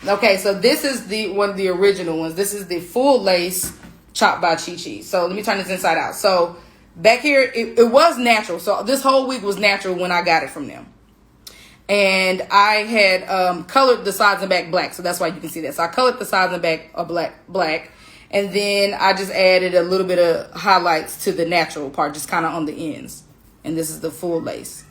Okay, so this is one of the original ones. This is the full lace chopped by ChiChi. So let me turn this inside out. So back here, it was natural. So this whole wig was natural when I got it from them. And I had colored the sides and back black. So that's why you can see that. So I colored the sides and back black. And then I just added a little bit of highlights to the natural part, just kind of on the ends. And this is the full lace.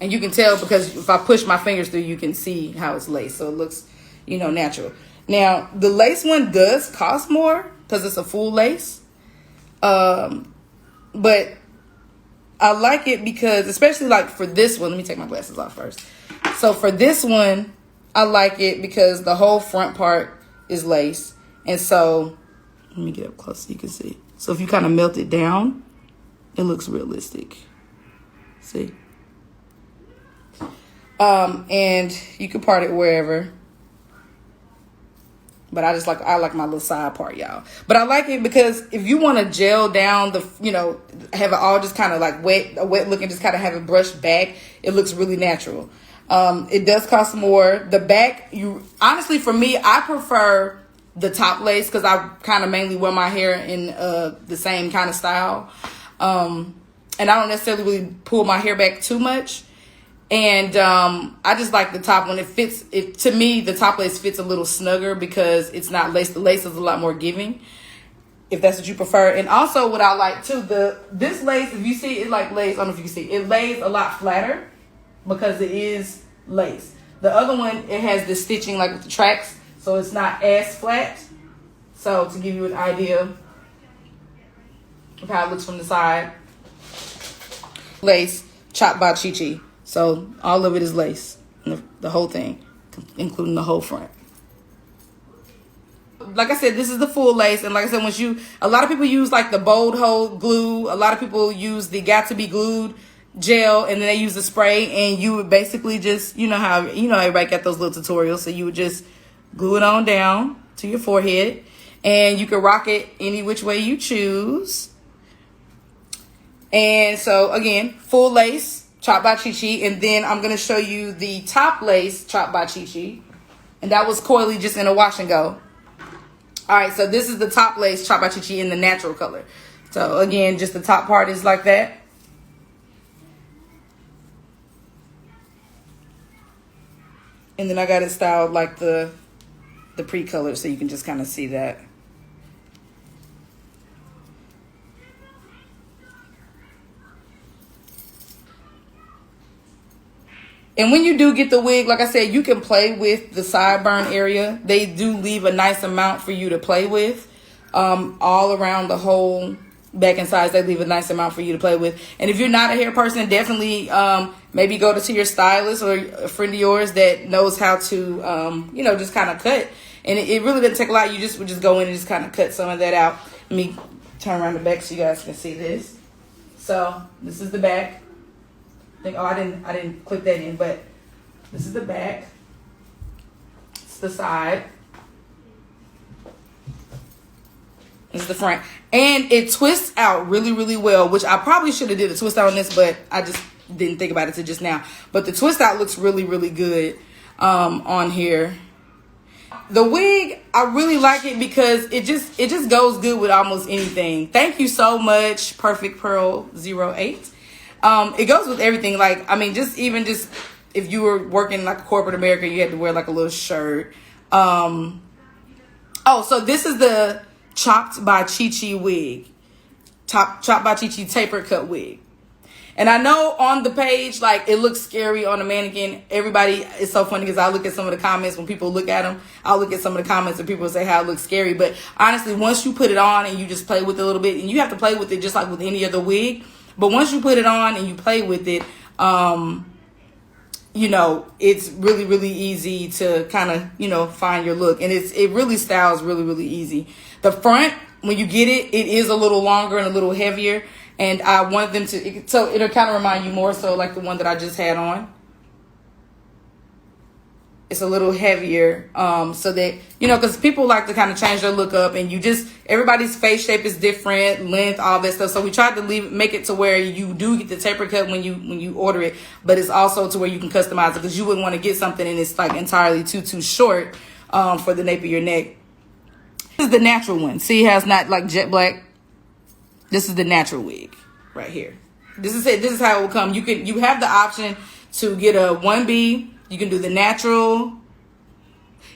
And you can tell because if I push my fingers through, you can see how it's laced. So it looks, natural. Now, the lace one does cost more because it's a full lace. But I like it because, especially like for this one, let me take my glasses off first. So for this one, I like it because the whole front part is lace. And so, let me get up close so you can see. So if you kind of melt it down, it looks realistic. See? And you can part it wherever. But I like my little side part, y'all. But I like it because if you want to gel down have it all just kind of like a wet look and just kind of have it brushed back, it looks really natural. It does cost more. The back, honestly, for me, I prefer the top lace because I kind of mainly wear my hair in the same kind of style. And I don't necessarily really pull my hair back too much. And I just like the top one. It fits. To me, the top lace fits a little snugger because it's not lace. The lace is a lot more giving, if that's what you prefer. And also, what I like too, this lace, if you see it like lace, I don't know if you can see, it lays a lot flatter because it is lace. The other one, it has the stitching like with the tracks, so it's not as flat. So to give you an idea of how it looks from the side, lace chopped by ChiChi. So all of it is lace, the whole thing, including the whole front. Like I said, this is the full lace. And like I said, a lot of people use like the bold hold glue. A lot of people use the got to be glued gel, and then they use the spray. And you would basically just, how everybody got those little tutorials. So you would just glue it on down to your forehead, and you can rock it any which way you choose. And so again, full lace chopped by ChiChi, and then I'm going to show you the top lace chopped by ChiChi, and that was coily just in a wash and go. All right, so this is the top lace chopped by ChiChi in the natural color. So again, just the top part is like that. And then I got it styled like the pre-color, so you can just kind of see that. And when you do get the wig, like I said, you can play with the sideburn area. They do leave a nice amount for you to play with. All around the whole back and sides, they leave a nice amount for you to play with. And if you're not a hair person, definitely maybe go to your stylist or a friend of yours that knows how to, just kind of cut. And it really doesn't take a lot. You would just go in and just kind of cut some of that out. Let me turn around the back so you guys can see this. So this is the back. I didn't clip that in, but this is the back. It's the side. It's the front. And it twists out really, really well, which I probably should have did a twist out on this, but I just didn't think about it till just now. But the twist out looks really, really good on here. The wig, I really like it because it just goes good with almost anything. Thank you so much, Perfect Pearl 08. It goes with everything. Just if you were working like corporate America, you had to wear like a little shirt. So this is the chopped by ChiChi wig. Chopped by ChiChi taper cut wig. And I know on the page, like, it looks scary on the mannequin. Everybody, it's so funny because I look at some of the comments when people look at them. I'll look at some of the comments and people say how it looks scary. But honestly, once you put it on and you just play with it a little bit, and you have to play with it just like with any other wig. But once you put it on and you play with it, it's really, really easy to kind of, find your look. And it really styles really, really easy. The front, when you get it, it is a little longer and a little heavier. And I wanted them so it'll kind of remind you more so like the one that I just had on. It's a little heavier, so that, you know, because people like to kind of change their look up, and everybody's face shape is different, length, all that stuff. So we tried to make it to where you do get the taper cut when you order it, but it's also to where you can customize it, because you wouldn't want to get something and it's like entirely too short for the nape of your neck. This is the natural one. See how it's not like jet black? This is the natural wig right here. This is it. This is how it will come. You have the option to get a 1B. You can do the natural.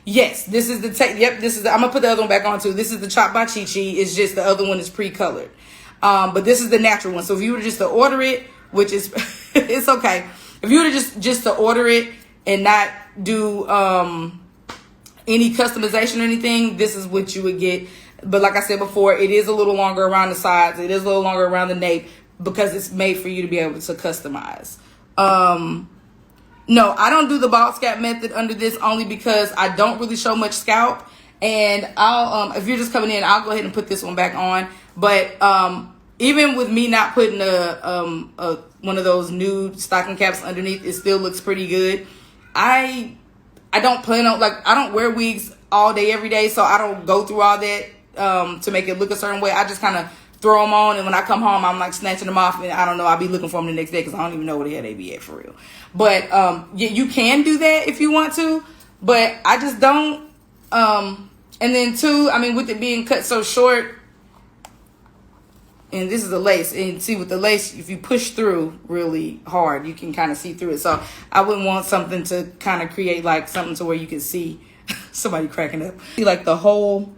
Yes, this is the yep, this is I'm gonna put the other one back on too. This is the Chop by ChiChi. It's just the other one is pre-colored. But this is the natural one. So if you were just to order it, which is it's okay. If you were to just to order it and not do any customization or anything, this is what you would get. But like I said before, it is a little longer around the sides. It is a little longer around the nape because it's made for you to be able to customize. No, I don't do the bald scalp method under this, only because I don't really show much scalp. And I'll, if you're just coming in, I'll go ahead and put this one back on. But even with me not putting one of those nude stocking caps underneath, it still looks pretty good. I don't plan on, like, I don't wear wigs all day, every day, so I don't go through all that to make it look a certain way. I just kind of throw them on, and when I come home, I'm like snatching them off, and I don't know, I'll be looking for them the next day because I don't even know where the hell they be at for real. But yeah, you can do that if you want to, but I just don't. And then two, I mean, with it being cut so short, and this is a lace, and see with the lace, if you push through really hard, you can kind of see through it. So I wouldn't want something to kind of create like something to where you can see somebody cracking up. See, like the whole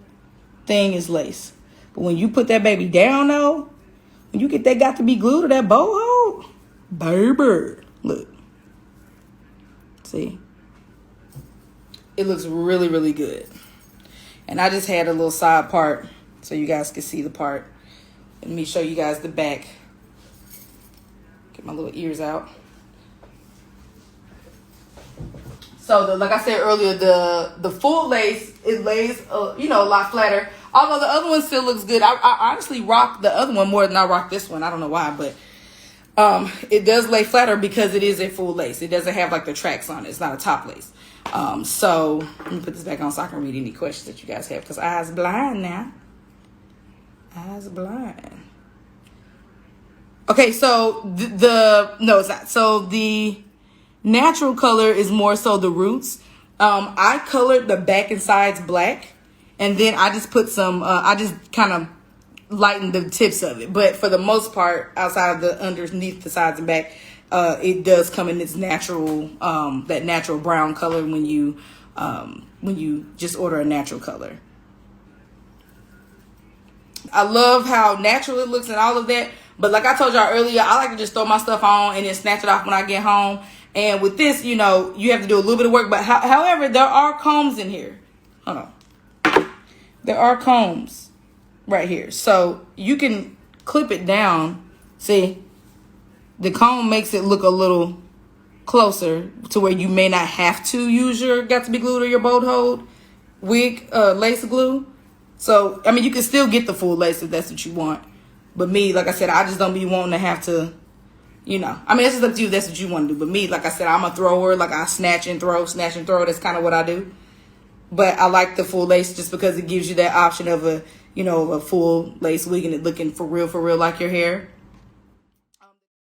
thing is lace. But when you put that baby down, though, when you get that got to be glued to that boho, baby, look. See? It looks really, really good. And I just had a little side part so you guys can see the part. Let me show you guys the back. Get my little ears out. So, like I said earlier, the full lace, it lays, you know, a lot flatter. Although the other one still looks good. I honestly rock the other one more than I rock this one. I don't know why, but it does lay flatter because it is a full lace. It doesn't have like the tracks on it. It's not a top lace. So let me put this back on so I can read any questions that you guys have, because eyes blind now. Eyes blind. Okay, so no, it's not. So the natural color is more so the roots. I colored the back and sides black, and then I just put some, I just kind of lightened the tips of it. But for the most part, outside of the underneath the sides and back, it does come in its natural, that natural brown color when you just order a natural color. I love how natural it looks and all of that. But like I told y'all earlier, I like to just throw my stuff on and then snatch it off when I get home. And with this, you know, you have to do a little bit of work. But however, there are combs in here. Hold on. There are combs right here. So you can clip it down. See, the comb makes it look a little closer to where you may not have to use your got to be glued or your bolt hold wig lace glue. So, I mean, you can still get the full lace if that's what you want. But me, like I said, I just don't be wanting to have to, you know. I mean, it's just up to you if that's what you want to do. But me, like I said, I'm a thrower. Like, I snatch and throw, snatch and throw. That's kind of what I do. But I like the full lace just because it gives you that option of a, you know, a full lace wig and it looking for real like your hair.